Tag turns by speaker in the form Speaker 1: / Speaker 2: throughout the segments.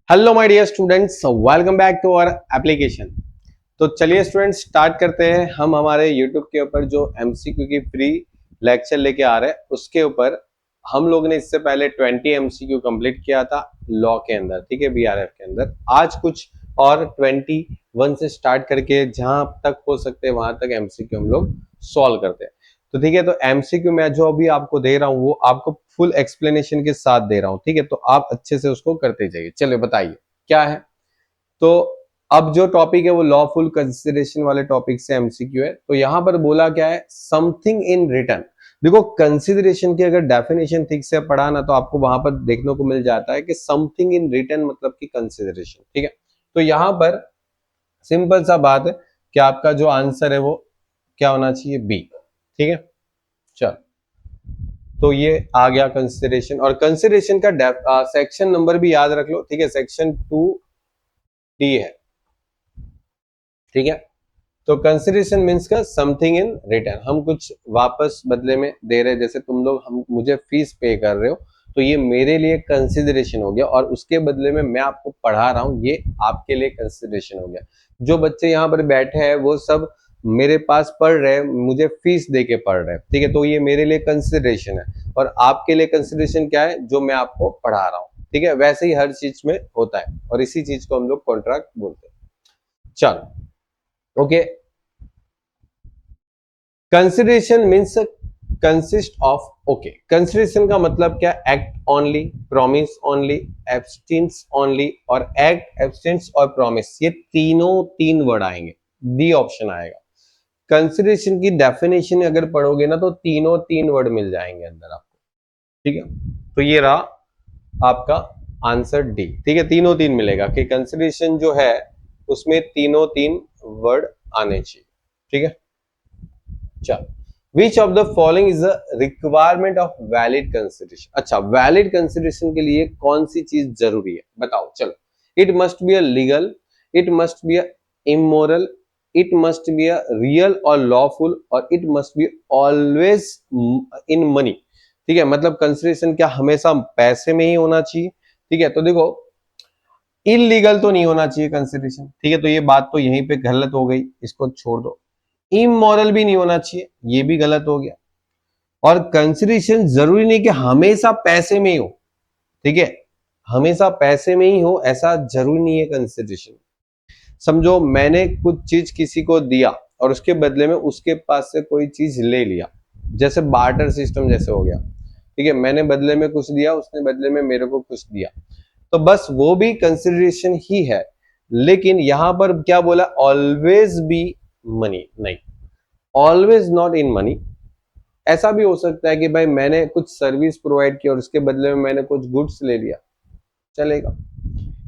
Speaker 1: Hello my dear students, welcome back to our application. तो चलिए students, start करते हैं। हम हमारे यूट्यूब के ऊपर जो एमसीक्यू की फ्री लेक्चर लेके आ रहे हैं उसके ऊपर हम लोग ने इससे पहले 20 एमसीक्यू कंप्लीट किया था लॉ के अंदर, ठीक है, बीआरएफ के अंदर। आज कुछ और 21 से स्टार्ट करके जहां तक हो सकते हैं वहां तक एमसीक्यू हम लोग सॉल्व करते हैं। तो ठीक है, तो एमसीक्यू मैं जो अभी आपको दे रहा हूं वो आपको फुल एक्सप्लेनेशन के साथ दे रहा हूं, ठीक है, तो आप अच्छे से उसको करते जाइए। चलिए बताइए क्या है। तो अब जो टॉपिक है वो लॉफुल कंसिडरेशन वाले टॉपिक से एमसीक्यू है। तो यहां पर बोला क्या है, समथिंग इन रिटर्न। देखो, कंसिडरेशन की अगर डेफिनेशन ठीक से पढ़ा ना तो आपको वहां पर देखने को मिल जाता है कि समथिंग इन रिटर्न मतलब कि कंसिडरेशन, ठीक है। तो यहां पर सिंपल सा बात है कि आपका जो आंसर है वो क्या होना चाहिए, बी, ठीक है। चल, तो ये आ गया कंसिडरेशन। और कंसिडरेशन का सेक्शन नंबर भी याद रख लो, ठीक है, सेक्शन 2D है, ठीक है। तो कंसिडरेशन मीन्स का समथिंग इन रिटर्न, हम कुछ वापस बदले में दे रहे हैं। जैसे तुम लोग हम मुझे फीस पे कर रहे हो तो ये मेरे लिए कंसिडरेशन हो गया, और उसके बदले में मैं आपको पढ़ा रहा हूं, ये आपके लिए कंसिडरेशन हो गया। जो बच्चे यहाँ पर बैठे हैं वो सब मेरे पास पढ़ रहे हैं, मुझे फीस दे के पढ़ रहे हैं, ठीक है, तो ये मेरे लिए कंसिडरेशन है। और आपके लिए कंसिडरेशन क्या है, जो मैं आपको पढ़ा रहा हूँ, ठीक है। वैसे ही हर चीज में होता है और इसी चीज को हम लोग कॉन्ट्रैक्ट बोलते हैं। चलो, okay. Consideration means consist of, okay, consideration का मतलब क्या, act only, promise only, abstains only और एक्ट, एब्सटेंस और प्रॉमिस, ये तीनों तीन वर्ड आएंगे, डी ऑप्शन आएगा। कंसिडरेशन की डेफिनेशन अगर पढ़ोगे ना तो तीनों तीन वर्ड मिल जाएंगे अंदर आपको, ठीक है। तो ये रहा आपका आंसर डी, ठीक है, तीनों तीन मिलेगा कि कंसिडरेशन जो है उसमें तीनों तीन वर्ड आने चाहिए, ठीक है। चलो, विच of the following is the requirement of valid consideration. अच्छा, वैलिड कंसिडरेशन के लिए कौन सी चीज जरूरी है बताओ। चलो, it must be a legal, it must be a immoral, it must be a real और लॉफुल, और it must be always in money, ठीक है। मतलब कंसिडरेशन क्या हमेशा पैसे में ही होना चाहिए, ठीक है। तो देखो, इलीगल तो नहीं होना चाहिए कंसिडरेशन, ठीक है, तो ये बात तो यहीं पे गलत हो गई, इसको छोड़ दो। इमोरल भी नहीं होना चाहिए, ये भी गलत हो गया। और कंसिडरेशन जरूरी नहीं कि हमेशा पैसे में ही हो, ठीक है, हमेशा पैसे में ही हो ऐसा जरूरी नहीं है कंसिडरेशन। समझो मैंने कुछ चीज किसी को दिया और उसके बदले में उसके पास से कोई चीज ले लिया, जैसे बार्टर सिस्टम जैसे हो गया, ठीक है, मैंने बदले में कुछ दिया, उसने बदले में मेरे को कुछ दिया, तो बस वो भी कंसिडरेशन ही है। लेकिन यहां पर क्या बोला, ऑलवेज बी मनी, नहीं, ऑलवेज नॉट इन मनी। ऐसा भी हो सकता है कि भाई मैंने कुछ सर्विस प्रोवाइड की और उसके बदले में मैंने कुछ गुड्स ले लिया, चलेगा।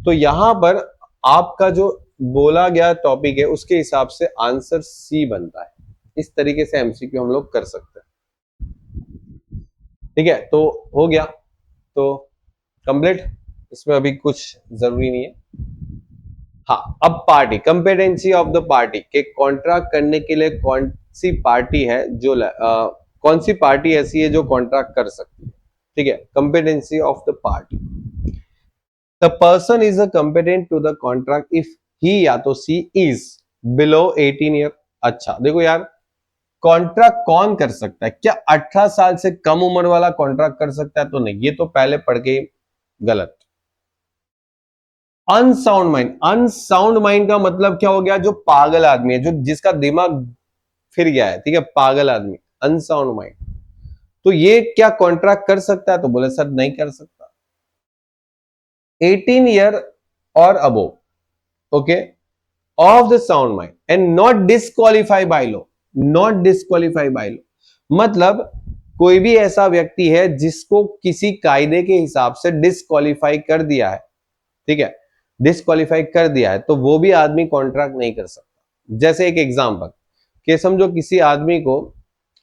Speaker 1: तो यहां पर आपका जो बोला गया टॉपिक है उसके हिसाब से आंसर सी बनता है। इस तरीके से एमसीक्यू हम लोग कर सकते हैं, ठीक है। तो हो गया, तो कंप्लीट, इसमें अभी कुछ जरूरी नहीं है। हाँ, अब पार्टी, कंपेटेंसी ऑफ द पार्टी के कॉन्ट्रैक्ट करने के लिए कौन सी पार्टी है जो कौन सी पार्टी ऐसी है जो कॉन्ट्रैक्ट कर सकती है, ठीक है। Competency of the party, the person is a competent to the contract if he या तो सी इज बिलो 18 ईयर। अच्छा देखो यार, कॉन्ट्रैक्ट कौन कर सकता है, क्या 18 साल से कम उम्र वाला कॉन्ट्रैक्ट कर सकता है, तो नहीं, ये तो पहले पढ़ के गलत। अनसाउंड माइंड, अनसाउंड माइंड का मतलब क्या हो गया, जो पागल आदमी है, जो जिसका दिमाग फिर गया है, ठीक है, पागल आदमी, अनसाउंड माइंड। तो ये क्या कॉन्ट्रैक्ट कर सकता है, तो बोले सर नहीं कर सकता। 18 ईयर और above, okay, of the sound mind and not disqualify by law, not disqualify by law मतलब कोई भी ऐसा व्यक्ति है जिसको किसी कायदे के हिसाब से डिस्क्वालीफाई कर दिया है, ठीक है, डिस्क्वालीफाई कर दिया है, तो वो भी आदमी कॉन्ट्रैक्ट नहीं कर सकता। जैसे एक एग्जांपल कि समझो किसी आदमी को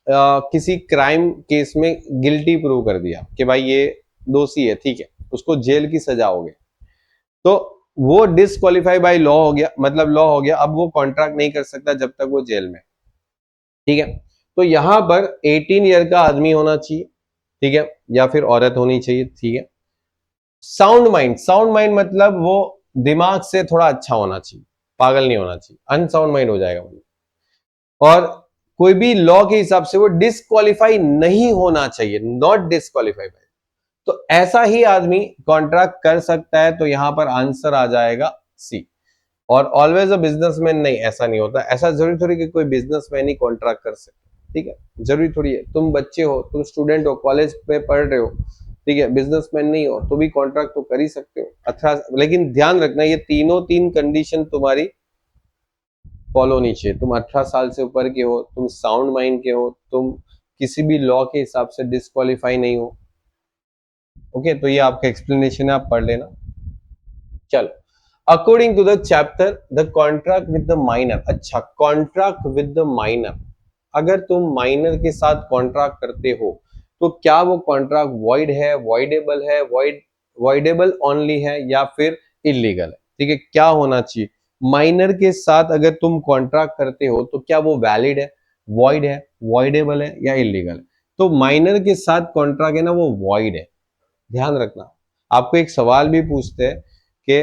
Speaker 1: किसी क्राइम केस में गिल्टी प्रूव कर दिया कि भाई ये दोषी है, ठीक है, उसको जेल की सजा हो गई, तो वो डिस्क्वालीफाई बाय लॉ हो गया, मतलब लॉ हो गया, अब वो कॉन्ट्रैक्ट नहीं कर सकता जब तक वो जेल में, ठीक है। तो यहां पर 18 ईयर का आदमी होना चाहिए, ठीक है, या फिर औरत होनी चाहिए, ठीक है, साउंड माइंड मतलब वो दिमाग से थोड़ा अच्छा होना चाहिए, पागल नहीं होना चाहिए, अनसाउंड माइंड हो जाएगा मतलब। और कोई भी लॉ के हिसाब से वो डिस्क्वालीफाई नहीं होना चाहिए, नॉट डिस्क्वालीफाई। तो ऐसा ही आदमी कॉन्ट्रैक्ट कर सकता है, तो यहां पर आंसर आ जाएगा सी। और ऑलवेज अ बिजनेसमैन नहीं, ऐसा नहीं होता, ऐसा जरूरी थोड़ी कि कोई बिजनेसमैन ही कॉन्ट्रैक्ट कर सकते, ठीक है, जरूरी थोड़ी है। तुम बच्चे हो, तुम स्टूडेंट हो, कॉलेज में पढ़ रहे हो, ठीक है, बिजनेसमैन नहीं हो तो भी कॉन्ट्रैक्ट तो कर ही सकते हो। 18, लेकिन ध्यान रखना ये तीन कंडीशन तुम्हारी फॉलो होनी चाहिए। तुम 18 साल से ऊपर के हो, तुम साउंड माइंड के हो, तुम किसी भी लॉ के हिसाब से डिस्क्वालीफाई नहीं हो। ओके, तो ये आपका एक्सप्लेनेशन है, आप पढ़ लेना। चलो, according to the chapter the contract with the minor. अच्छा, कॉन्ट्रैक्ट विद द माइनर, अगर तुम माइनर के साथ कॉन्ट्रैक्ट करते हो तो क्या वो कॉन्ट्रैक्ट वॉइड है, वॉइडेबल है, वॉइडेबल ओनली है, या फिर इलीगल है? ठीक है, क्या होना चाहिए? माइनर के साथ अगर तुम कॉन्ट्रैक्ट करते हो तो क्या वो वैलिड है, वॉइड है, वॉइडेबल है, या इलीगल है? तो माइनर के साथ कॉन्ट्रैक्ट है ना, वो वॉइड है। ध्यान रखना, आपको एक सवाल भी पूछते हैं कि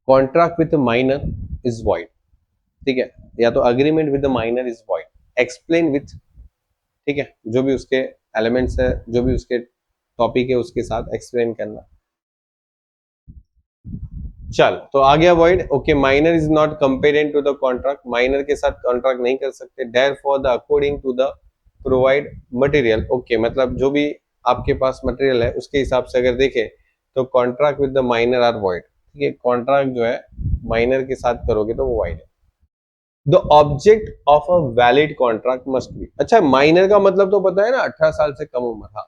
Speaker 1: contract with minor is void, ठीक है, या तो agreement with minor is void, explain with, ठीक है, जो भी उसके एलिमेंट्स है, जो भी उसके टॉपिक है उसके साथ एक्सप्लेन करना। चल, तो आ गया void. Okay, minor is not competent to the contract, minor के साथ कॉन्ट्रैक्ट नहीं कर सकते। Therefore the according to the provide material, okay, मतलब जो भी आपके पास मटेरियल है उसके हिसाब से अगर देखें तो contract with the minor are void, ठीक है, कॉन्ट्रैक्ट जो है माइनर के साथ करोगे तो वो वॉइड है। The object of a valid contract must B, अच्छा माइनर का मतलब तो पता है ना, 18 साल से कम उम्र। हाँ,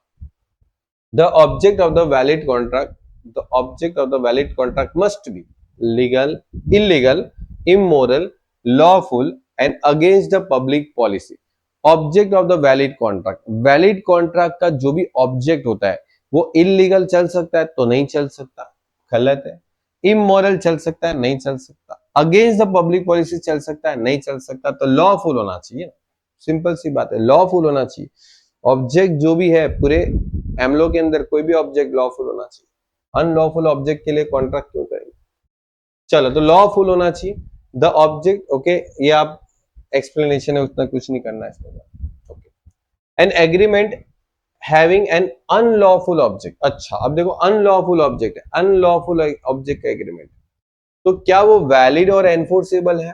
Speaker 1: the object of the valid contract, the object of the valid contract must be legal, illegal, immoral, lawful and against the public policy. Object of the valid contract, valid contract का जो भी ऑब्जेक्ट होता है वो illegal चल सकता है तो नहीं चल सकता, गलत है। इमोरल चल सकता है, नहीं चल सकता। अगेंस्ट द पब्लिक पॉलिसी चल सकता है, नहीं चल सकता। तो लॉफुल होना चाहिए, सिंपल सी बात है, लॉफुल होना चाहिए। ऑब्जेक्ट जो भी है पूरे एमलो के अंदर, कोई भी ऑब्जेक्ट लॉफुल होना चाहिए। अनलॉफुल ऑब्जेक्ट के लिए कॉन्ट्रैक्ट क्यों करेंगे? चलो, तो लॉफुल होना चाहिए द ऑब्जेक्ट। ओके, ये आप एक्सप्लेनेशन है, उतना कुछ नहीं करना है इसमें। Okay, an agreement having an unlawful object. अच्छा, अब देखो अनलॉफुल ऑब्जेक्ट है, अनलॉफुल ऑब्जेक्ट का एग्रीमेंट, तो क्या वो वैलिड और एनफोर्सेबल है?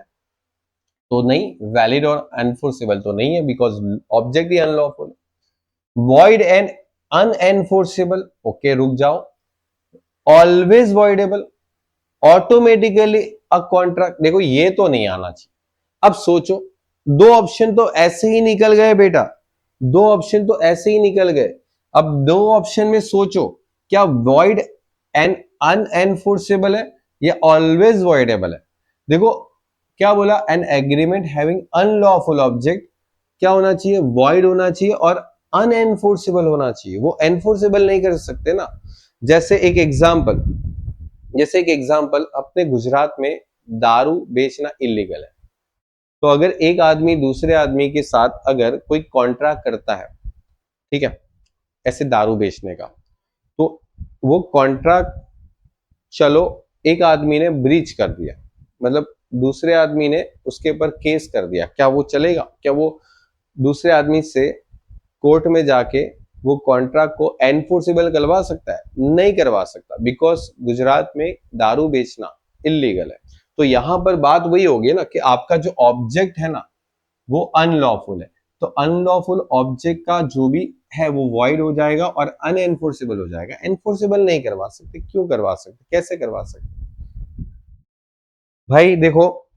Speaker 1: तो नहीं, वैलिड और एनफोर्सेबल तो नहीं है, बिकॉज ऑब्जेक्ट ही unlawful. Void and unenforceable, okay रुक जाओ, always voidable, automatically a contract, देखो ये तो नहीं आना चाहिए। अब सोचो, दो ऑप्शन तो ऐसे ही निकल गए बेटा, दो ऑप्शन तो ऐसे ही निकल गए। अब दो ऑप्शन में सोचो, क्या वॉइड एंड अनएनफोर्सेबल है या ऑलवेज वॉइडेबल है? देखो क्या बोला, an agreement having unlawful object क्या होना चाहिए, वॉइड होना चाहिए और अनएनफोर्सेबल होना चाहिए। वो एनफोर्सेबल नहीं कर सकते ना। जैसे एक एग्जांपल, अपने गुजरात में दारू बेचना इलीगल है, तो अगर एक आदमी दूसरे आदमी के साथ अगर कोई कॉन्ट्रैक्ट करता है, ठीक है, ऐसे दारू बेचने का, तो वो कॉन्ट्रैक्ट, चलो एक आदमी ने ब्रीच कर दिया, मतलब दूसरे आदमी ने उसके ऊपर केस कर दिया, क्या वो चलेगा? क्या वो दूसरे आदमी से कोर्ट में जाके वो कॉन्ट्रैक्ट को एनफोर्सेबल करवा सकता है? नहीं करवा सकता, बिकॉज गुजरात में दारू बेचना इलीगल है। तो यहां पर बात वही होगी ना कि आपका जो ऑब्जेक्ट है ना वो अनलॉफुल है, तो अनलॉफुल ऑब्जेक्ट का जो भी है वो वॉइड हो जाएगा और अनएनफोर्सेबल हो जाएगा। एनफोर्सेबल नहीं करवा सकते, क्यों करवा सकते, कैसे करवा सकते? भाई देखो,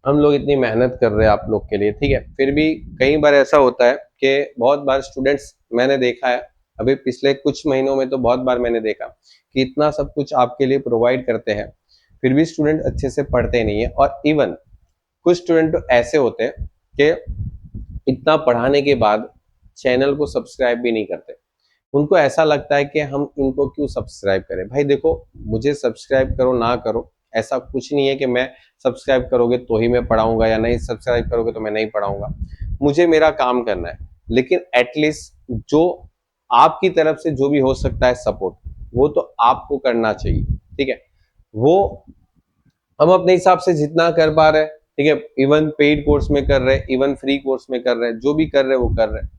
Speaker 1: हम लोग इतनी मेहनत कर रहे हैं आप लोग के लिए, ठीक है, फिर भी कई बार ऐसा होता है कि बहुत बार स्टूडेंट्स, मैंने देखा है अभी पिछले कुछ महीनों में, तो बहुत बार मैंने देखा कि इतना सब कुछ आपके लिए प्रोवाइड करते हैं, फिर भी स्टूडेंट अच्छे से पढ़ते नहीं है। और इवन कुछ स्टूडेंट तो ऐसे होते हैं कि इतना पढ़ाने के बाद चैनल को सब्सक्राइब भी नहीं करते। उनको ऐसा लगता है कि हम इनको क्यों सब्सक्राइब करें। भाई देखो, मुझे सब्सक्राइब करो ना करो, ऐसा कुछ नहीं है कि मैं सब्सक्राइब करोगे तो ही मैं पढ़ाऊंगा या नहीं सब्सक्राइब करोगे तो मैं नहीं पढ़ाऊंगा। मुझे मेरा काम करना है, लेकिन एटलीस्ट जो आपकी तरफ से जो भी हो सकता है सपोर्ट, वो तो आपको करना चाहिए, ठीक है। वो हम अपने हिसाब से जितना कर पा रहे हैं, ठीक है, इवन पेड कोर्स में कर रहे हैं, इवन फ्री कोर्स में कर रहे हैं, जो भी कर रहे हैं वो कर रहे हैं,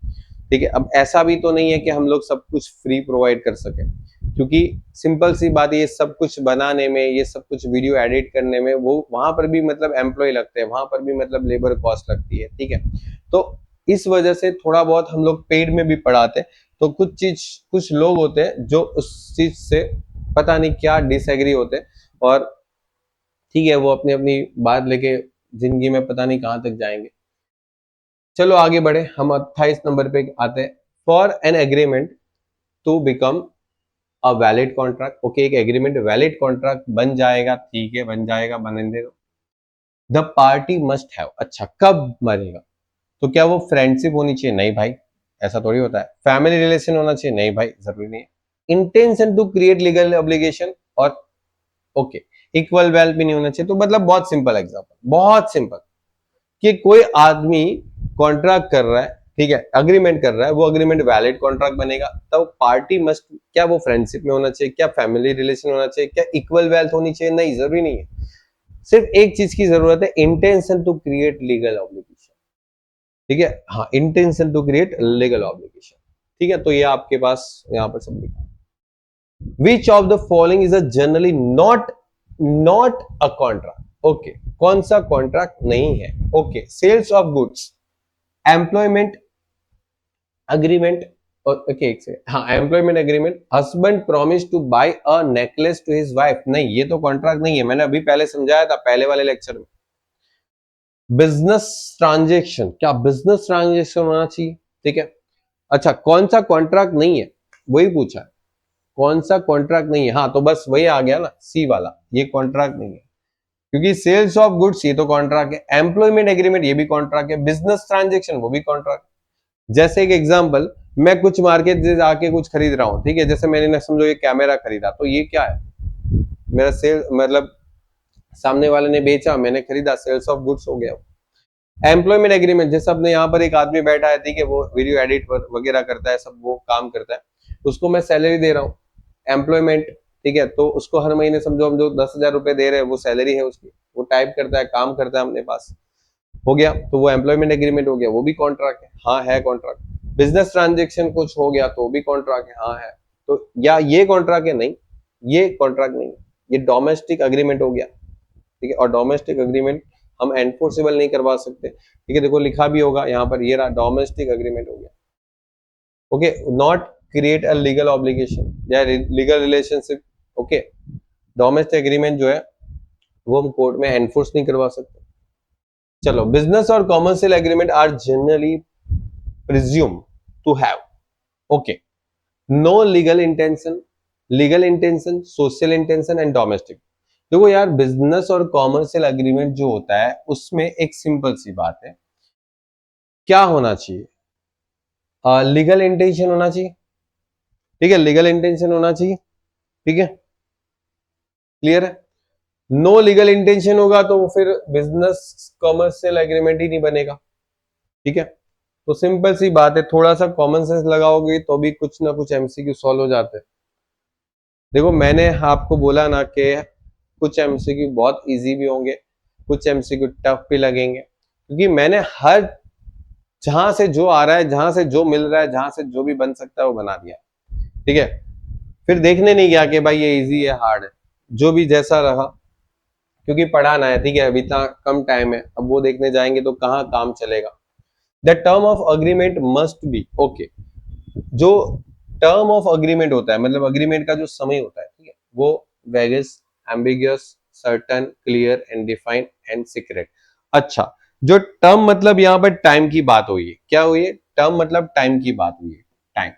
Speaker 1: ठीक है। अब ऐसा भी तो नहीं है कि हम लोग सब कुछ फ्री प्रोवाइड कर सके, क्योंकि सिंपल सी बात है, ये सब कुछ बनाने में, ये सब कुछ वीडियो एडिट करने में, वो वहां पर भी मतलब एम्प्लॉय लगते हैं, वहां पर भी मतलब लेबर कॉस्ट लगती है, ठीक है। तो इस वजह से थोड़ा बहुत हम लोग पेड में भी पढ़ाते हैं। तो कुछ लोग होते हैं जो उस चीज से पता नहीं क्या डिसएग्री होते हैं, और ठीक है, वो अपनी अपनी बात लेके जिंदगी में पता नहीं कहां तक जाएंगे। चलो आगे बढ़े, हम 28 नंबर पे आते हैं। For an agreement to become a valid contract, okay, एक एग्रीमेंट वैलिड कॉन्ट्रैक्ट बन जाएगा, ठीक है, बन जाएगा, बनने दो। द पार्टी मस्ट हैव, अच्छा कब बनेगा? तो क्या वो फ्रेंडशिप होनी चाहिए? नहीं भाई, ऐसा थोड़ी होता है। फैमिली रिलेशन होना चाहिए? नहीं भाई, जरूरी नहीं है। Intention to create legal obligation, और ओके, इक्वल वेल भी नहीं होना चाहिए। तो मतलब बहुत सिंपल एग्जांपल, बहुत सिंपल, कि कोई आदमी कॉन्ट्रैक्ट कर रहा है, ठीक है, अग्रीमेंट कर रहा है, वो अग्रीमेंट वैलिड कॉन्ट्रैक्ट बनेगा, तब पार्टी मस्ट, क्या वो फ्रेंडशिप में होना चाहिए, क्या फैमिली रिलेशन होना चाहिए, क्या इक्वल वेल्थ होनी चाहिए? नहीं, जरूरी नहीं है। सिर्फ एक चीज की जरूरत है, intention to create legal obligation, ठीक है, हाँ, intention to create legal obligation, ठीक है। तो ये आपके पास यहां पर सब लिखा है। Which of the following is a generally not not a contract, okay, कौन सा कॉन्ट्रैक्ट नहीं है? Okay, sales of goods, employment agreement, और ओके एक से, हाँ, employment agreement, husband promise to buy a necklace to his wife, नहीं, ये तो कॉन्ट्रैक्ट नहीं है, मैंने अभी पहले समझाया था पहले वाले लेक्चर में। बिजनेस ट्रांजेक्शन, क्या बिजनेस ट्रांजेक्शन होना चाहिए? ठीक है। अच्छा, कौन सा कॉन्ट्रैक्ट नहीं है, वही पूछा है, कौन सा कॉन्ट्रैक्ट नहीं है? हाँ, तो बस वही आ गया ना, सी वाला, ये कॉन्ट्रैक्ट नहीं है, क्योंकि सेल्स ऑफ गुड्स ये तो कॉन्ट्रैक्ट है, एम्प्लॉयमेंट एग्रीमेंट ये भी कॉन्ट्रैक्ट है, बिजनेस ट्रांजेक्शन वो भी कॉन्ट्रैक्ट। जैसे एक एग्जांपल, मैं कुछ मार्केट से जाके कुछ खरीद रहा हूँ, ठीक है, जैसे मैंने समझो ये कैमरा खरीदा, तो ये क्या है? मेरा सेल, मतलब सामने वाले ने बेचा, मैंने खरीदा, सेल्स ऑफ गुड्स हो गया। एम्प्लॉयमेंट एग्रीमेंट, जैसे अपने यहाँ पर एक आदमी बैठा है, ठीक है, वो वीडियो एडिट वगैरह करता है, सब वो काम करता है, उसको मैं सैलरी दे रहा हूँ, एम्प्लॉयमेंट, ठीक है, तो उसको हर महीने समझो हम जो 10,000 रुपए दे रहे हैं, वो सैलरी है उसकी, वो टाइप करता है, काम करता है अपने पास, हो गया, तो वो एम्प्लॉयमेंट एग्रीमेंट हो गया, वो भी कॉन्ट्रैक्ट है, हाँ है कॉन्ट्रैक्ट। बिजनेस ट्रांजेक्शन कुछ हो गया तो भी कॉन्ट्रैक्ट है, हाँ है। तो या ये कॉन्ट्रैक्ट है? नहीं, ये कॉन्ट्रैक्ट नहीं है, ये डोमेस्टिक अग्रीमेंट हो गया, ठीक है, और डोमेस्टिक अग्रीमेंट हम एनफोर्सेबल नहीं करवा सकते, ठीक है, देखो लिखा भी होगा यहाँ पर, ये रहा, डोमेस्टिक अग्रीमेंट हो गया, okay, not create a legal obligation या legal relationship, okay, domestic agreement जो है वो हम कोर्ट में एनफोर्स नहीं करवा सकते। चलो, बिजनेस और commercial agreement are generally presume to have, okay, no legal intention, social intention and domestic. देखो यार, बिजनेस और कॉमर्शियल एग्रीमेंट जो होता है उसमें एक सिंपल सी बात है, क्या होना चाहिए? लीगल इंटेंशन होना चाहिए, ठीक है, लीगल इंटेंशन होना चाहिए, ठीक है, क्लियर है। नो लीगल इंटेंशन होगा तो फिर बिजनेस कॉमर्शियल एग्रीमेंट ही नहीं बनेगा, ठीक है। तो सिंपल सी बात है, थोड़ा सा कॉमन सेंस लगाओगे तो भी कुछ ना कुछ एमसीक्यू सॉल्व हो जाते हैं। देखो, मैंने आपको बोला ना कि कुछ एमसीक्यू बहुत इजी भी होंगे, कुछ एमसीक्यू टफ भी लगेंगे, क्योंकि मैंने हर, जहां से जो आ रहा है, जहां से जो मिल रहा है, जहां से जो भी बन सकता है वो बना दिया, ठीक है। फिर देखने नहीं गया कि भाई ये इजी है हार्ड है, जो भी जैसा रहा, क्योंकि पढ़ाना है, ठीक है, अभी इतना कम टाइम है, अब वो देखने जाएंगे तो कहाँ काम चलेगा। The term of agreement must be, okay, जो टर्म ऑफ अग्रीमेंट होता है, मतलब अग्रीमेंट का जो समय होता है, ठीक है, वो vague, ambiguous, certain, clear and defined and secret. अच्छा, जो टर्म मतलब यहाँ पर टाइम की बात हुई है, क्या हुई है? टर्म मतलब टाइम की बात हुई है, टाइम।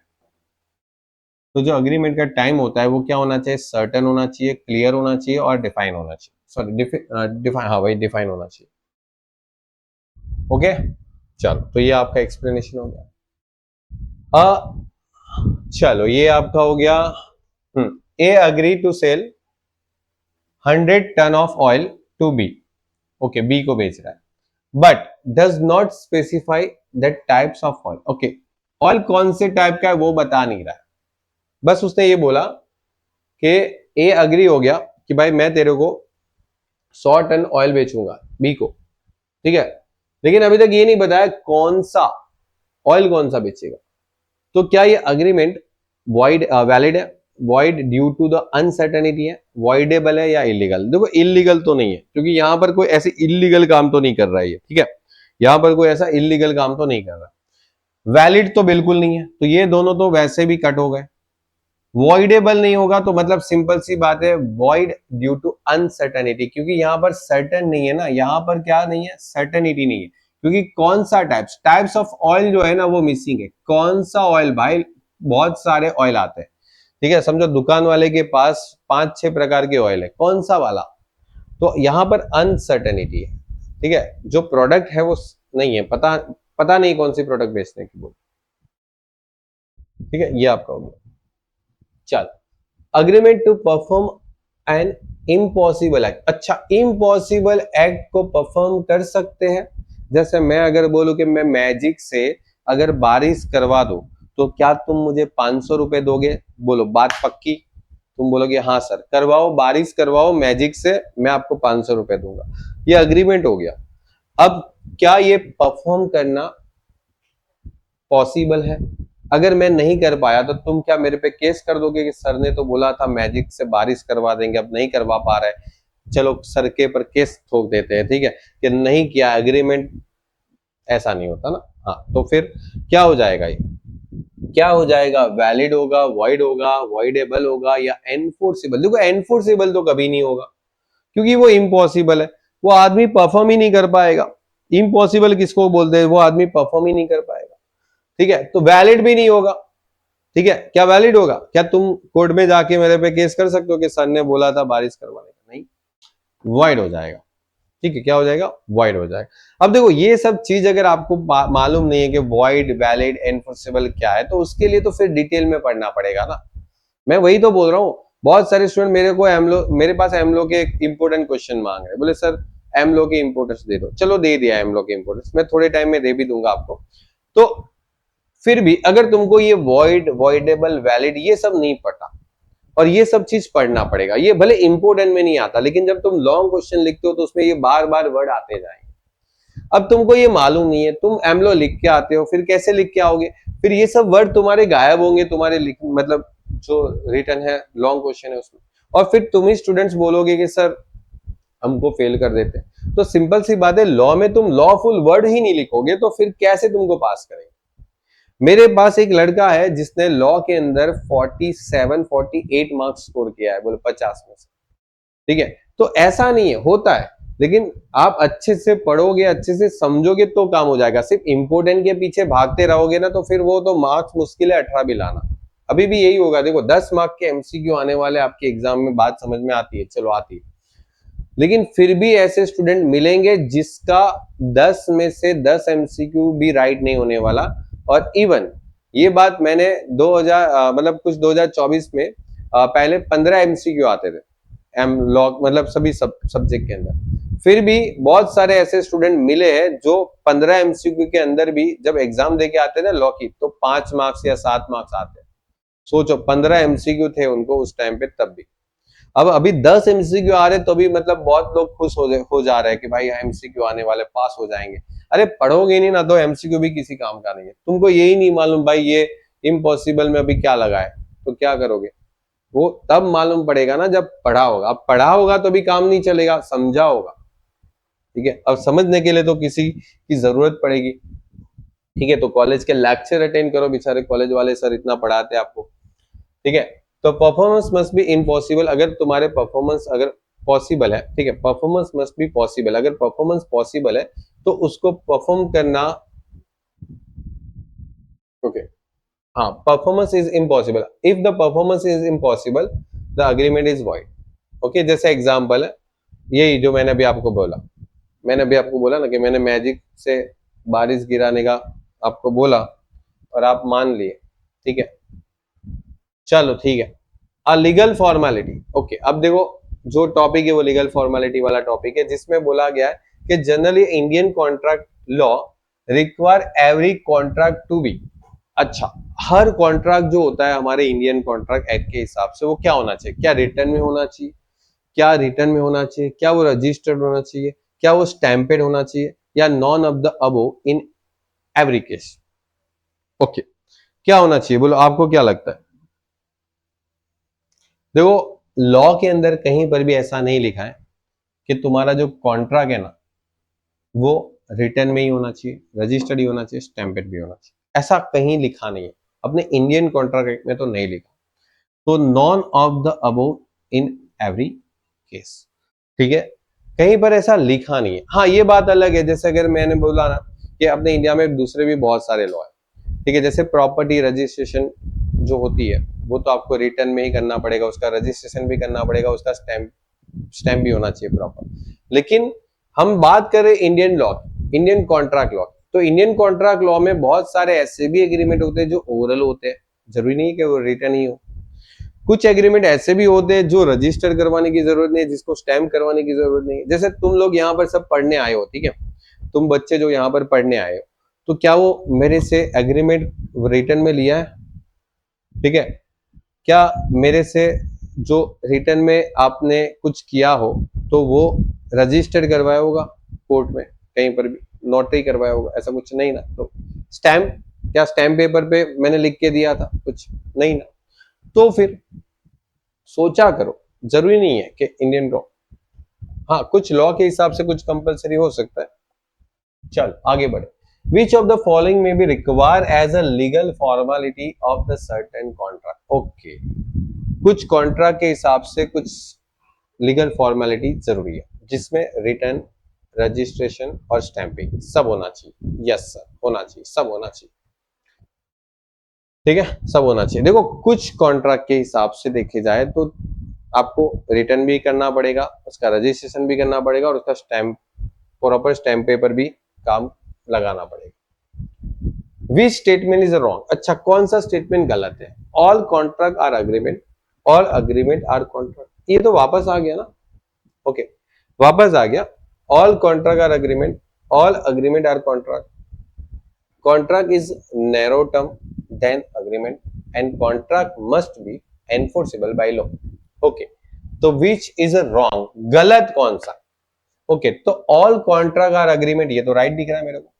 Speaker 1: तो जो अग्रीमेंट का टाइम होता है वो क्या होना चाहिए? सर्टन होना चाहिए, क्लियर होना चाहिए और डिफाइन होना चाहिए, सॉरी डिफाइन, हाँ भाई, डिफाइन होना चाहिए, ओके। चलो, तो ये आपका एक्सप्लेनेशन हो गया। चलो, ये आपका हो गया। A agree to sell 100 ton of oil to B, okay, B को बेच रहा है, but does not specify the types of oil, okay, oil कौन से टाइप का है वो बता नहीं रहा है, बस उसने ये बोला कि ए अग्री हो गया कि भाई मैं तेरे को 100 टन ऑयल बेचूंगा बी को, ठीक है, लेकिन अभी तक ये नहीं बताया कौन सा ऑयल कौन सा बेचेगा, तो क्या ये अग्रीमेंट वॉइड वैलिड है, void due to the uncertainty है, वॉइडेबल है या इलीगल? देखो इलीगल तो नहीं है, क्योंकि यहां पर कोई ऐसे इलीगल काम तो नहीं कर रहा है, ठीक है, यहां पर कोई ऐसा इलीगल काम तो नहीं कर रहा। वैलिड तो बिल्कुल नहीं है, तो ये दोनों तो वैसे भी कट हो गए। वॉइडेबल नहीं होगा तो मतलब सिंपल सी बात है, वॉइड ड्यू टू अनसर्टेनिटी, क्योंकि यहां पर सर्टन नहीं है ना, यहां पर क्या नहीं है, सर्टेनिटी नहीं है, क्योंकि कौन सा टाइप्स ऑफ ऑयल जो है ना वो मिसिंग है। कौन सा ऑयल भाई, बहुत सारे ऑयल आते हैं, ठीक है, समझो दुकान वाले के पास 5-6 प्रकार के ऑयल है, कौन सा वाला, तो यहां पर अनसर्टेनिटी है, ठीक है, जो प्रोडक्ट है वो नहीं है, पता पता नहीं कौन सी प्रोडक्ट बेचने की बोल, ठीक है, ये आपका हो गया। चल, agreement to perform an impossible act, अच्छा इम्पॉसिबल एक्ट को परफॉर्म कर सकते हैं, जैसे मैं अगर बोलूं कि मैं मैजिक से अगर बारिश करवा दूं तो क्या तुम मुझे 500 रुपए दोगे? बोलो बात पक्की, तुम बोलोगे हाँ सर करवाओ, बारिश करवाओ मैजिक से, मैं आपको 500 रुपए दूंगा, ये अग्रीमेंट हो गया। अब क्या ये परफॉर्म करना पॉसिबल है? अगर मैं नहीं कर पाया तो तुम क्या मेरे पे केस कर दोगे कि सर ने तो बोला था मैजिक से बारिश करवा देंगे, अब नहीं करवा पा रहे, चलो सर के पर केस ठोक देते हैं, ठीक है, कि नहीं किया एग्रीमेंट, ऐसा नहीं होता ना। हाँ, तो फिर क्या हो जाएगा, ये क्या हो जाएगा, वैलिड होगा, वॉइड होगा, वॉइडेबल होगा या एनफोर्सेबल? देखो एनफोर्सेबल तो कभी नहीं होगा, क्योंकि वो इम्पॉसिबल है, वो आदमी परफॉर्म ही नहीं कर पाएगा। इम्पॉसिबल किसको बोलते हैं, वो आदमी परफॉर्म ही नहीं कर पाएगा, ठीक है, तो वैलिड भी नहीं होगा, ठीक है, क्या वैलिड होगा? क्या तुम कोर्ट में जाके मेरे पे केस कर सकते हो कि सर ने बोला था बारिश करवाने का? नहीं, वॉइड हो जाएगा, ठीक है, क्या हो जाएगा, वॉइड हो जाएगा। अब देखो ये सब चीज अगर आपको मालूम नहीं है कि वॉइड, वैलिड, एनफोर्सेबल क्या है, तो उसके लिए तो फिर डिटेल में पढ़ना पड़ेगा ना। मैं वही तो बोल रहा हूँ, बहुत सारे स्टूडेंट मेरे पास एमलो के इंपोर्टेंट क्वेश्चन मांग रहे, बोले सर एमलो के इंपोर्टेंस दे दो, चलो दे दिया एमलो के इंपोर्टेंस, मैं थोड़े टाइम में दे भी दूंगा आपको। तो फिर भी अगर तुमको ये वॉइड, वॉइडेबल, वैलिड ये सब नहीं पता, और ये सब चीज पढ़ना पड़ेगा, ये भले इंपोर्टेंट में नहीं आता, लेकिन जब तुम लॉन्ग क्वेश्चन लिखते हो तो उसमें ये बार बार वर्ड आते जाएंगे। अब तुमको ये मालूम नहीं है, तुम एमलो लिख के आते हो, फिर कैसे लिख के आओगे, फिर ये सब वर्ड तुम्हारे गायब होंगे, तुम्हारे मतलब जो रिटर्न है लॉन्ग क्वेश्चन है उसमें, और फिर तुम ही स्टूडेंट्स बोलोगे कि सर हमको फेल कर देते। तो सिंपल सी बात है, लॉ में तुम लॉफुल वर्ड ही नहीं लिखोगे तो फिर कैसे तुमको पास करेंगे? मेरे पास एक लड़का है जिसने लॉ के अंदर 47-48 मार्क्स स्कोर किया है, बोले 50 में से, ठीक है, तो ऐसा नहीं है, होता है, लेकिन आप अच्छे से पढ़ोगे, अच्छे से समझोगे तो काम हो जाएगा। सिर्फ इंपोर्टेंट के पीछे भागते रहोगे ना तो फिर वो तो मार्क्स मुश्किल है 18 भी लाना। अभी भी यही होगा, देखो 10 मार्क के एमसीक्यू आने वाले आपके एग्जाम में, बात समझ में आती है, चलो आती है, लेकिन फिर भी ऐसे स्टूडेंट मिलेंगे जिसका 10 में से 10 एमसीक्यू भी राइट नहीं होने वाला। और इवन ये बात मैंने 2000 मतलब कुछ 2024 में पहले 15 एमसीक्यू आते थे एम लॉग, मतलब सभी सब्जेक्ट के अंदर, फिर भी बहुत सारे ऐसे स्टूडेंट मिले हैं जो 15 एमसीक्यू के अंदर भी जब एग्जाम देके आते थे लॉ की तो 5 मार्क्स या 7 मार्क्स आते। सोचो 15 एमसीक्यू थे उनको उस टाइम पे, तब भी। अब अभी 10 एमसीक्यू आ रहे तो भी मतलब बहुत लोग खुश हो जा रहे हैं कि भाई एमसीक्यू आने वाले, पास हो जाएंगे। अरे पढ़ोगे नहीं ना तो एमसीक्यू भी किसी काम का नहीं है। तुमको यही नहीं मालूम भाई ये इम्पॉसिबल में अभी क्या लगा है, तो क्या करोगे? वो तब मालूम पड़ेगा ना जब पढ़ा होगा। अब पढ़ा होगा तो भी काम नहीं चलेगा, समझा होगा, ठीक है। अब समझने के लिए तो किसी की जरूरत पड़ेगी, ठीक है, तो कॉलेज के लेक्चर अटेंड करो, बेचारे कॉलेज वाले सर इतना पढ़ाते हैं आपको, ठीक है। तो परफॉर्मेंस मस्ट बी इम्पॉसिबल, अगर तुम्हारे परफॉर्मेंस अगर पॉसिबल है, ठीक है, परफॉर्मेंस मस्ट बी पॉसिबल, अगर परफॉर्मेंस पॉसिबल है तो उसको परफॉर्म करना, ओके, हाँ, performance is impossible, if the performance is impossible the agreement is void, okay. जैसे एग्जांपल है यही जो मैंने अभी आपको बोला, मैंने अभी आपको बोला ना कि मैंने मैजिक से बारिश गिराने का आपको बोला और आप मान लिए, ठीक है, चलो ठीक है। अ लीगल फॉर्मेलिटी, ओके। अब देखो जो टॉपिक है वो लीगल फॉर्मेलिटी वाला टॉपिक है, जिसमें बोला गया है कि generally Indian contract law require every contract to be अच्छा, हर कॉन्ट्रैक्ट जो होता है हमारे इंडियन कॉन्ट्रैक्ट एक्ट के हिसाब से वो क्या होना चाहिए? क्या रिटर्न में होना चाहिए? क्या रिटर्न में होना चाहिए? क्या वो रजिस्टर्ड होना चाहिए? क्या वो स्टैंपेड होना चाहिए? या none of the above in every case? Okay, क्या होना चाहिए बोलो, आपको क्या लगता है? देखो, लॉ के अंदर कहीं पर भी ऐसा नहीं लिखा है कि तुम्हारा जो कॉन्ट्रैक्ट है ना वो रिटर्न में ही होना चाहिए, रजिस्टर्ड ही होना चाहिए, स्टैंपेड भी होना चाहिए। ऐसा कहीं लिखा नहीं है, अपने इंडियन कॉन्ट्रैक्ट एक्ट में तो नहीं लिखा। तो none of the above in every case, ठीक है, कहीं पर ऐसा लिखा नहीं है। हाँ, ये बात अलग है, जैसे अगर मैंने बोला ना कि अपने इंडिया में दूसरे भी बहुत सारे लॉ है, ठीक है, जैसे प्रॉपर्टी रजिस्ट्रेशन जो होती है वो तो आपको रिटर्न में ही करना पड़ेगा, उसका रजिस्ट्रेशन भी करना पड़ेगा, उसका स्टैंप स्टैंप भी होना चाहिए प्रॉपर। लेकिन हम बात करें Indian law, Indian contract law, तो इंडियन कॉन्ट्रैक्ट लॉ में बहुत सारे ऐसे भी एग्रीमेंट होते हैं जो ओरल होते हैं, जरूरी नहीं कि वो रिटर्न ही हो। कुछ एग्रीमेंट ऐसे भी होते हैं जो रजिस्टर करवाने की जरूरत नहीं है, जिसको स्टैम्प करवाने की जरूरत नहीं है। जैसे तुम लोग यहाँ पर सब पढ़ने आए हो, ठीक है, तुम बच्चे जो यहाँ पर पढ़ने आए हो, तो क्या वो मेरे से एग्रीमेंट रिटर्न में लिया है? ठीक है, क्या मेरे से जो रिटर्न में आपने कुछ किया हो तो वो रजिस्टर्ड करवाया होगा कोर्ट में, कहीं पर भी नोटरी करवाया होगा? ऐसा कुछ नहीं ना। तो स्टैम्प, क्या स्टैम्प पेपर पे मैंने लिख के दिया था? कुछ नहीं ना। तो फिर सोचा करो, जरूरी नहीं है कि इंडियन लॉ, हाँ कुछ लॉ के हिसाब से कुछ कंपलसरी हो सकता है। चल आगे बढ़े। Which of the following may be require as a legal formality of the certain contract? Okay, कुछ कॉन्ट्रैक्ट के हिसाब से कुछ लीगल फॉर्मेलिटी जरूरी है, जिसमें रिटर्न, रजिस्ट्रेशन और स्टैंपिंग सब होना चाहिए। यस सर, होना चाहिए, सब होना चाहिए, ठीक है, सब होना चाहिए। देखो, कुछ कॉन्ट्रैक्ट के हिसाब से देखे जाए तो आपको रिटर्न भी करना पड़ेगा, उसका रजिस्ट्रेशन भी करना पड़ेगा और उसका स्टैंप, प्रॉपर स्टैंप पेपर भी काम लगाना पड़ेगा। Which statement is wrong? अच्छा, कौन सा स्टेटमेंट गलत है? All contract are agreement, all agreement are contract, ये तो वापस आ गया ना। ओके, वापस आ गया। All contract are agreement, all agreement are contract, contract is narrow term than agreement and contract must be enforceable by law. Okay, तो which is a wrong, गलत कौन सा? ओके, तो ऑल कॉन्ट्रैक्ट आर अग्रीमेंट, ये तो right दिख रहा है मेरे को,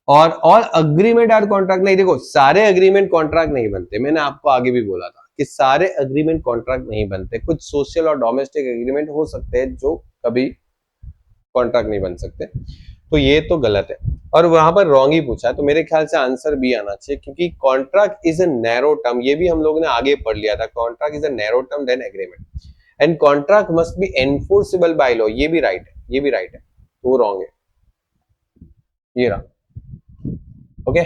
Speaker 1: और ऑल अग्रीमेंट आर कॉन्ट्रैक्ट नहीं। देखो, सारे अग्रीमेंट कॉन्ट्रैक्ट नहीं बनते, मैंने आपको आगे भी बोला था कि सारे अग्रीमेंट कॉन्ट्रैक्ट नहीं बनते, कुछ सोशल और डोमेस्टिक एग्रीमेंट हो सकते हैं जो कभी कॉन्ट्रैक्ट नहीं बन सकते। तो ये तो गलत है, और वहां पर रॉन्ग ही पूछा है, तो मेरे ख्याल से आंसर बी आना चाहिए, क्योंकि contract is a narrow term, ये भी हम लोगों ने आगे पढ़ लिया था, contract is a narrow term then agreement and contract must be enforceable by law, ये भी राइट है, ये भी राइट है, तो वो रॉन्ग है, ये रहा। Okay,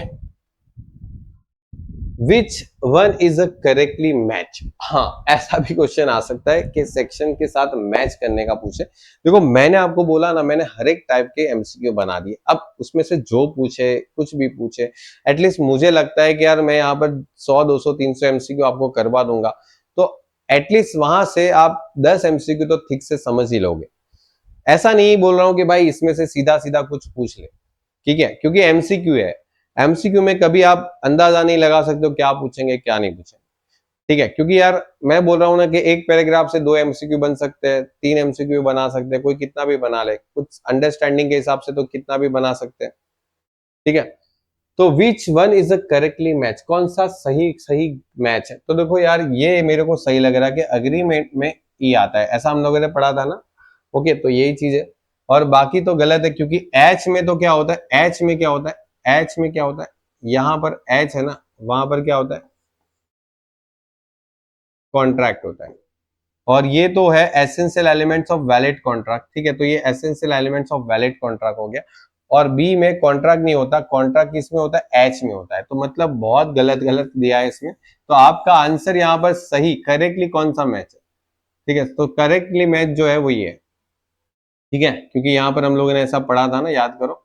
Speaker 1: which one is a correctly match? हाँ, ऐसा भी क्वेश्चन आ सकता है कि सेक्शन के साथ मैच करने का पूछे। देखो, मैंने आपको बोला ना, मैंने हर एक टाइप के एमसीक्यू बना दिए, अब उसमें से जो पूछे, कुछ भी पूछे, एटलीस्ट मुझे लगता है कि यार मैं यहाँ पर 100 200 300 एमसीक्यू आपको करवा दूंगा, तो एटलीस्ट वहां से आप 10 एमसीक्यू तो ठीक से समझ ही लोगे। ऐसा नहीं बोल रहा हूं कि भाई इसमें से सीधा सीधा कुछ पूछ ले, ठीक है, क्योंकि एमसीक्यू है, एमसीक्यू में कभी आप अंदाजा नहीं लगा सकते हो क्या पूछेंगे क्या नहीं पूछेंगे, ठीक है, क्योंकि यार मैं बोल रहा हूं ना कि एक पैराग्राफ से 2 एमसीक्यू बन सकते हैं, 3 एमसीक्यू बना सकते हैं, कोई कितना भी बना ले, कुछ अंडरस्टैंडिंग के हिसाब से तो कितना भी बना सकते हैं, ठीक है। तो which one is a correctly match, कौन सा सही सही मैच है? तो देखो यार, ये मेरे को सही लग रहा है कि अग्रीमेंट में ई आता है, ऐसा हम लोगों ने पढ़ा था ना। ओके, तो यही चीज है, और बाकी तो गलत है, क्योंकि एच में तो क्या होता है, एच में क्या होता है, एच में क्या होता है, यहां पर एच है ना, वहां पर क्या होता है, कॉन्ट्रैक्ट होता है, और ये तो है essential elements of valid contract, ठीक है, तो ये essential elements of valid contract हो गया। और बी में कॉन्ट्रैक्ट नहीं होता, कॉन्ट्रैक्ट किसमें होता है, एच में होता है, तो मतलब बहुत गलत गलत दिया है इसमें। तो आपका आंसर यहाँ पर सही करेक्टली कौन सा मैच है, ठीक है, तो करेक्टली मैच जो है वो ये है, ठीक है, क्योंकि यहाँ पर हम लोगों ने ऐसा पढ़ा था ना, याद करो।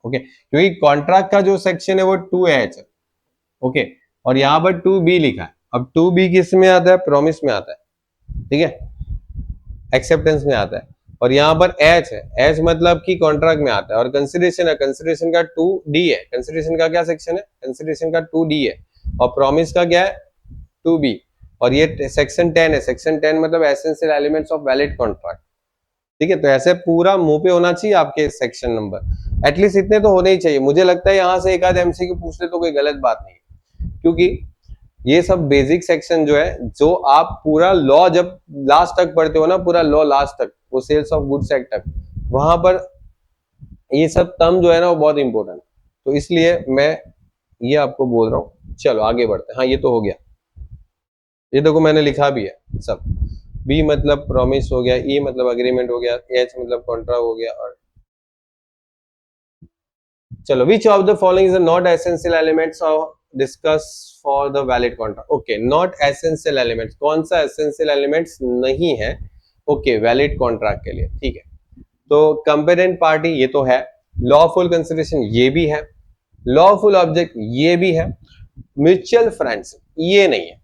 Speaker 1: ओके, क्योंकि कॉन्ट्रैक्ट का जो सेक्शन है वो 2H है, ओके, और यहाँ पर 2B लिखा है। अब 2B किस में आता है, प्रॉमिस में आता है, ठीक है, एक्सेप्टेंस में आता है। और यहाँ पर एच है, एच मतलब कि कॉन्ट्रैक्ट में आता है, और कंसिडरेशन है, कंसिडरेशन का 2D है, कंसिडरेशन का क्या सेक्शन है, कंसिडरेशन का 2D है, और प्रॉमिस का क्या है 2B, और ये सेक्शन 10 है, सेक्शन 10 मतलब essential elements of valid contract. ठीक है, तो ऐसे पूरा मुंह पे होना चाहिए आपके सेक्शन नंबर, एटलीस्ट इतने तो होने ही चाहिए। मुझे लगता है यहाँ से एक आध एमसीक्यू पूछ ले तो कोई गलत बात नहीं है, क्योंकि ये सब बेसिक सेक्शन जो है, जो आप पूरा लॉ जब लास्ट तक पढ़ते हो ना, पूरा लॉ लास्ट तक, वो सेल्स ऑफ गुड्स एक्ट तक, वहां पर ये सब टर्म जो है ना वो बहुत इंपॉर्टेंट है, तो इसलिए मैं ये आपको बोल रहा हूँ। चलो आगे बढ़ते हैं। हाँ ये तो हो गया, ये देखो मैंने लिखा भी है सब। बी मतलब प्रॉमिस हो गया, ई मतलब अग्रीमेंट हो गया, एच मतलब कॉन्ट्रा हो गया, और चलो विच of the following is not essential elements of discuss for the valid contract. Okay, not essential elements, कौन सा एसेंशियल एलिमेंट्स नहीं है ओके वैलिड कॉन्ट्रैक्ट के लिए, ठीक है। तो कंपेरेंट पार्टी ये तो है, लॉफुल कंसिडरेशन ये भी है, लॉफुल ऑब्जेक्ट ये भी है, म्यूचुअल फ्रेंड्स ये नहीं है,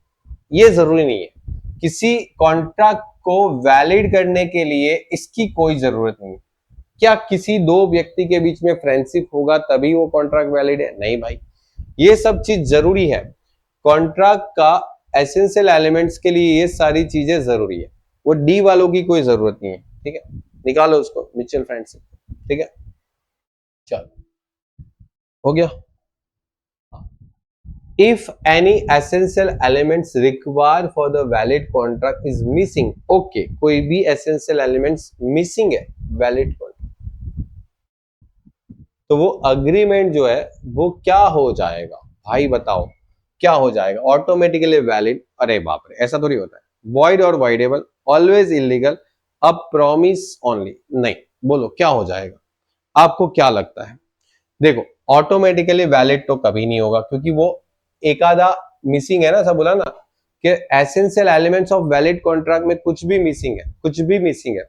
Speaker 1: ये जरूरी नहीं है। किसी कॉन्ट्रैक्ट को वैलिड करने के लिए इसकी कोई जरूरत नहीं। क्या किसी दो व्यक्ति के बीच में फ्रेंडशिप होगा तभी वो कॉन्ट्रैक्ट वैलिड है? नहीं भाई, ये सब चीज जरूरी है। कॉन्ट्रैक्ट का एसेंशियल एलिमेंट्स के लिए ये सारी चीजें जरूरी है, वो डी वालों की कोई जरूरत नहीं है, ठीक है। निकालो उसको म्यूचुअल फ्रेंडशिप, ठीक है। चलो हो गया। If any essential elements required for the valid contract is missing, okay, कोई भी essential elements missing है valid contract, तो वो agreement जो है वो क्या हो जाएगा भाई बताओ, क्या हो जाएगा? Automatically valid? अरे बाप रे, ऐसा थोड़ी होता है। void और voidable, always illegal, अब promise only नहीं, बोलो क्या हो जाएगा? आपको क्या लगता है? देखो ऑटोमेटिकली वैलिड तो कभी नहीं होगा, क्योंकि वो एक आधा मिसिंग है ना, सब बोला ना कि essential elements of valid contract में कुछ भी मिसिंग है, कुछ भी मिसिंग है,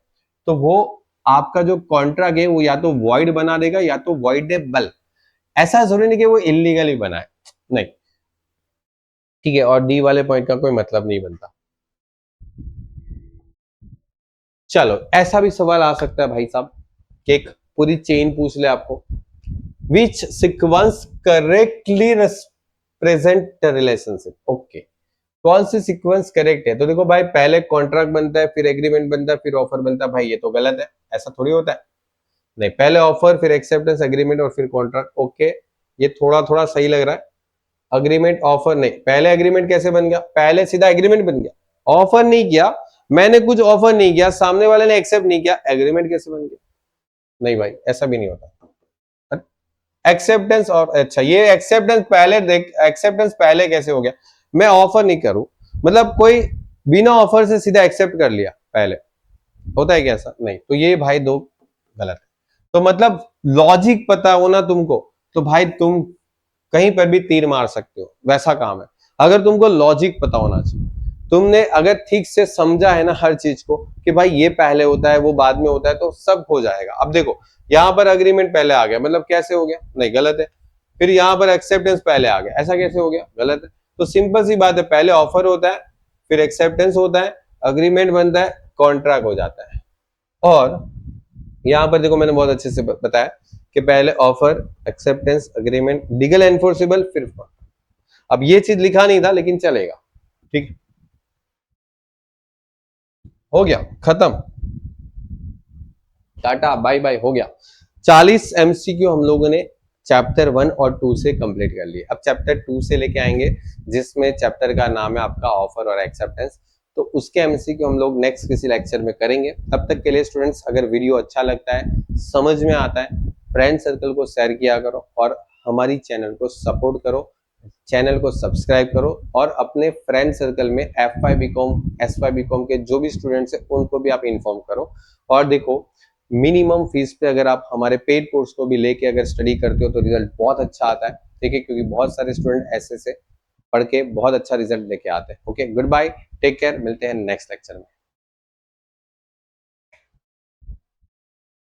Speaker 1: तो वो आपका जो कॉन्ट्रैक्ट है वो या तो वॉइड बना देगा या तो वॉइडेबल। ऐसा जरूरी नहीं कि वो इलीगली बनाए, नहीं, ठीक है। और डी वाले पॉइंट का कोई मतलब नहीं बनता। चलो ऐसा भी सवाल आ सकता है भाई साहब कि एक पूरी चेन पूछ ले आपको, which sequence correctly present relationship. Okay, कौन सी सीक्वेंस करेक्ट है? तो देखो भाई, पहले कॉन्ट्रैक्ट बनता है, फिर एग्रीमेंट बनता है, फिर ऑफर बनता है। भाई ये तो गलत है, ऐसा थोड़ी होता है। नहीं, पहले ऑफर, फिर एक्सेप्टेंस, एग्रीमेंट और फिर कॉन्ट्रैक्ट। ओके, ये थोड़ा थोड़ा सही लग रहा है। अग्रीमेंट ऑफर नहीं, पहले एग्रीमेंट कैसे बन गया? पहले सीधा एग्रीमेंट बन गया, ऑफर नहीं किया मैंने, कुछ ऑफर नहीं किया, सामने वाले ने एक्सेप्ट नहीं किया, एग्रीमेंट कैसे बन गया? नहीं भाई, ऐसा भी नहीं होता। एक्सेप्टेंस, और अच्छा ये एक्सेप्टेंस पहले देख, एक्सेप्टेंस पहले कैसे हो गया? मैं ऑफर नहीं करूं, मतलब कोई बिना ऑफर से सीधा एक्सेप्ट कर लिया, पहले होता है क्या ऐसा? नहीं, तो ये भाई दो गलत है। तो मतलब लॉजिक पता हो ना तुमको, तो भाई तुम कहीं पर भी तीर मार सकते हो, वैसा काम है। अगर तुमको लॉजिक पता होना चाहिए, तुमने अगर ठीक से समझा है ना हर चीज को कि भाई ये पहले होता है वो बाद में होता है, तो सब हो जाएगा। अब देखो यहाँ पर अग्रीमेंट पहले आ गया, मतलब कैसे हो गया? नहीं, गलत है। फिर यहाँ पर एक्सेप्टेंस पहले आ गया, ऐसा कैसे हो गया? गलत है। तो सिंपल सी बात है, पहले ऑफर होता है, फिर एक्सेप्टेंस होता है, अग्रीमेंट बनता है, कॉन्ट्रैक्ट हो जाता है। और यहाँ पर देखो मैंने बहुत अच्छे से बताया कि पहले offer, acceptance, agreement, legal enforceable, फिर कॉन्ट्रैक्ट। अब ये चीज लिखा नहीं था लेकिन चलेगा, ठीक है। हो गया खत्म, टाटा बाय बाय, हो गया। 40 एमसीक्यू हम लोगों ने चैप्टर 1 और 2 से कंप्लीट कर लिए। अब चैप्टर 2 से लेके आएंगे, जिसमें चैप्टर का नाम है आपका ऑफर और एक्सेप्टेंस। तो उसके एमसीक्यू हम लोग नेक्स्ट किसी लेक्चर में करेंगे। तब तक के लिए स्टूडेंट्स, अगर वीडियो अच्छा लगता है, समझ में आता है, फ्रेंड सर्कल को शेयर किया करो और हमारी चैनल को सपोर्ट करो, चैनल को सब्सक्राइब करो, और अपने फ्रेंड सर्कल में F5 बीकॉम, S5 बीकॉम के जो भी स्टूडेंट्स हैं उनको भी आप इन्फॉर्म करो। और देखो, मिनिमम फीस पे अगर आप हमारे पेड कोर्स को भी लेके अगर स्टडी करते हो तो रिजल्ट बहुत अच्छा आता है, ठीक है, क्योंकि बहुत सारे स्टूडेंट ऐसे से पढ़ के बहुत अच्छा रिजल्ट लेके आते हैं। Okay, good bye, take care, मिलते हैं नेक्स्ट लेक्चर में।